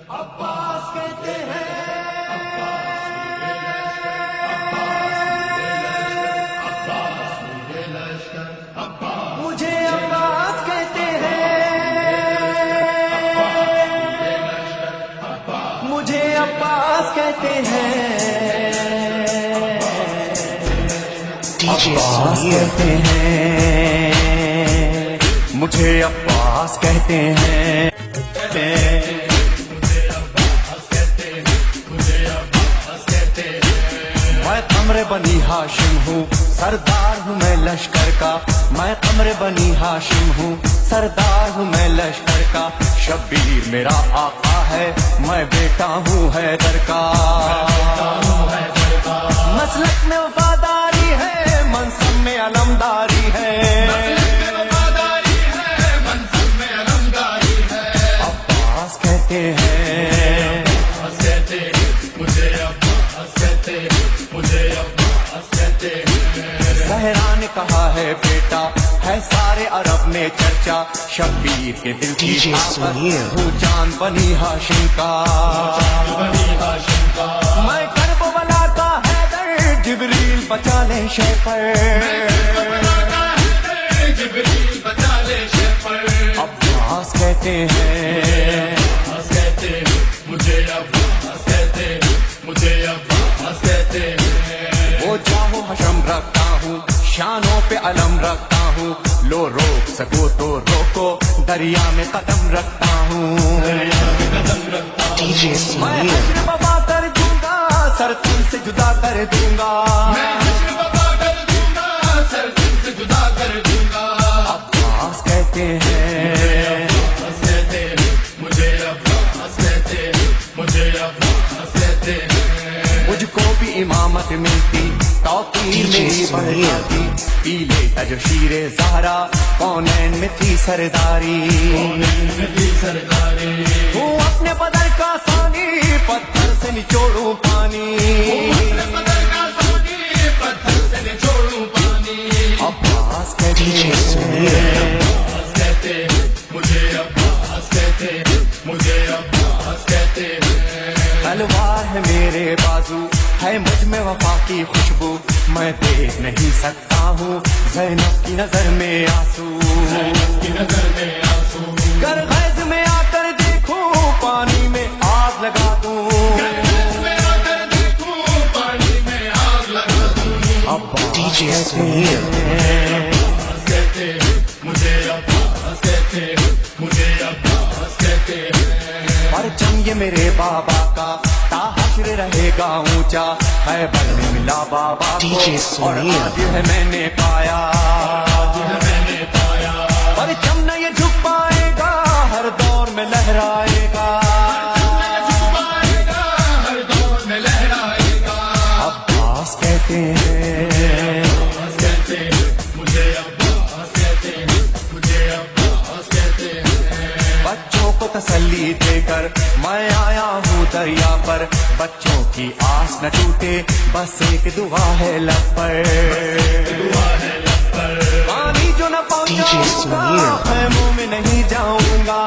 عباس کہتے ہیں، مجھے عباس کہتے ہیں، مجھے عباس کہتے ہیں، عباس کہتے ہیں، مجھے عباس کہتے ہیں، میں قمر بنی ہاشم ہوں، سردار ہوں میں لشکر کا، میں قمر بنی ہاشم ہوں، سردار ہوں میں لشکر کا، شبیر میرا آقا ہے، میں بیٹا ہوں حیدر کا، مسلک میں وفاداری ہے، منصب میں علمداری ہے، عباس کہتے ہیں، زہرا نے کہا ہے بیٹا ہے سارے عرب میں چرچا، شبیر کے دل کی طاقت وہ جان بنی ہاشم کا، میں کربلا کا حیدر، جبریل بچا لے شے پر، عباس کہتے ہیں، وہ چاہو حشم رکھتا ہوں، شانوں پہ علم رکھتا ہوں، لو روک سکو تو روکو، دریا میں قدم رکھتا ہوں، میں حشر بابا کر دوں گا، سر تن سے جدا کر دوں گا، عباس کہتے ہیں، مجھ کو بھی امامت ملتی، توقیر میری بڑھ جاتی، پی لیتا جو شیر زہرا، کونین میں تھی سرداری، ہوں اپنے بدر کا ثانی، پتھر سے نچوڑوں پانی، عباس کہتے ہیں، تلوار ہے میرے بازو، ہے مجھ میں وفا کی خوشبو، میں دیکھ نہیں سکتا ہوں زینب کی نظر میں آنسو، گر غیظ میں آ کر دیکھوں پانی میں آگ لگا دوں، عباس کہتے ہیں، پرچم یہ میرے بابا کا تا حشر رہے گا اونچا، خیبر میں ملا بابا کو اور آج ہے میں نے پایا، پرچم نہ یہ جھک پائے گا، ہر دور میں لہرائے گا، عباس کہتے ہیں، بچوں کو تسلی دے کر میں آیا ہوں دریا پر، بچوں کی آس نہ ٹوٹے، بس ایک دعا ہے لب پر، پانی جو نہ پہنچاؤں گا خیموں میں نہیں جاؤں گا،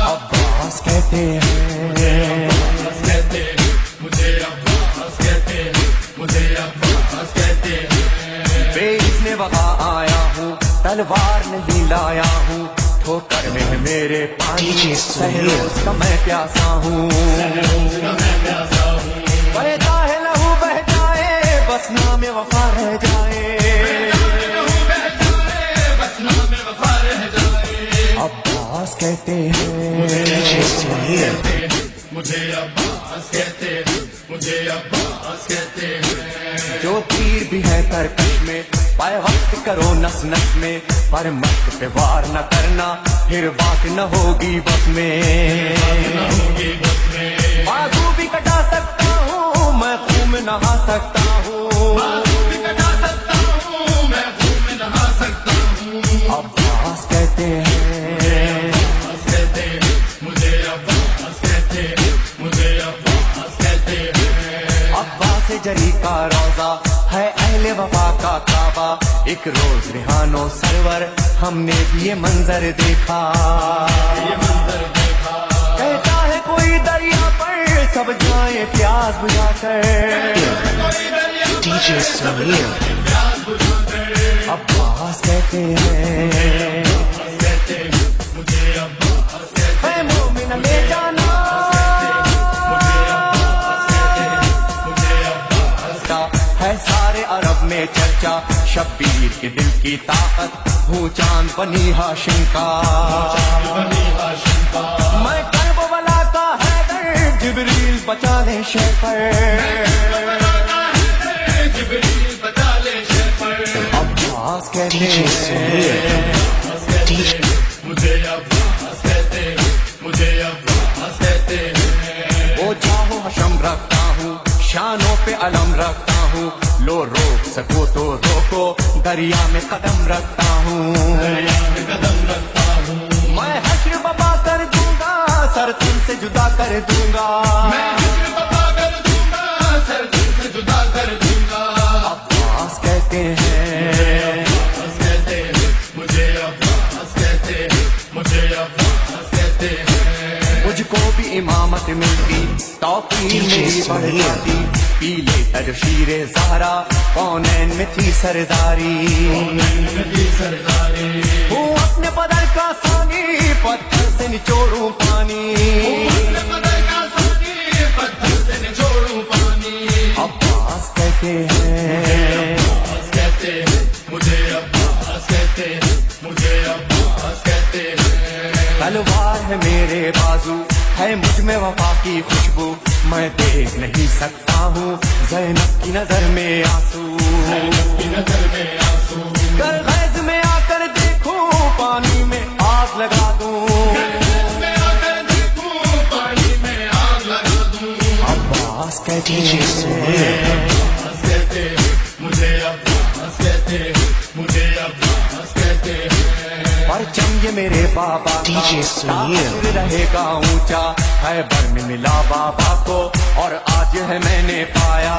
عباس کہتے ہیں، بے اذن وغا آیا ہوں، تلوار نہیں لایا ہوں، ٹھوکر میں ہے میرے پانی، سہروز کا میں پیاسا ہوں، بہتا ہے لہو بہ جائے، بس نام وفا رہ جائے، عباس کہتے ہیں، جو تیر بھی ہے ترکش میں، پائے وقت کرو نس نس میں، پر مست پہ وار نہ کرنا، پھر بات نہ ہوگی بس میں، بازو بھی کٹا سکتا ہوں میں، خون میں نہا سکتا ہوں، عباس کہتے ہیں، عباس جری کا روزہ ہے اہل وفا کا کعبہ، ایک روز ریحانو سرور ہم نے بھی یہ منظر دیکھا، کہتا ہے کوئی دریا پر سب جائیں پیاس بجھا کر، DJ Samir. عباس کہتے ہیں اے مومن لے جانا، ہے سارے عرب میں چرچا شبیر کے دل کی طاقت، ہوں چاند بنی ہاشم کا، میں کربلا کا حیدر، جبریل بچا لے شیخر، عباس کہتے ہیں وہ جاؤ حشم رکھتا ہوں، شانوں پہ علم رکھتا ہوں، لو روک سکو تو روکو، دریا میں قدم رکھتا ہوں، میں حشر بابا کر دوں گا، سر تم سے جدا کر دوں گا، عباس کہتے ہیں مجھ کو بھی امامت ملتی، توقیر میری بڑھ جاتی، پیلے تر شیر زہرا کونین میں تھی سرداری، ہوں اپنے بدر کا ثانی، پتھر سے نچوڑوں پانی، عباس کہتے ہیں تلوار ہے میرے بازو، ہے مجھ میں وفا کی خوشبو، میں دیکھ نہیں سکتا ہوں زینب کی نظر میں آنسو، گر غیظ میں آ کر دیکھوں پانی میں آگ لگا دوں، عباس کہتے ہیں پرچم یہ میرے بابا کا تاثر رہے گا اونچا، خیبر میں ملا بابا کو اور آج ہے میں نے پایا،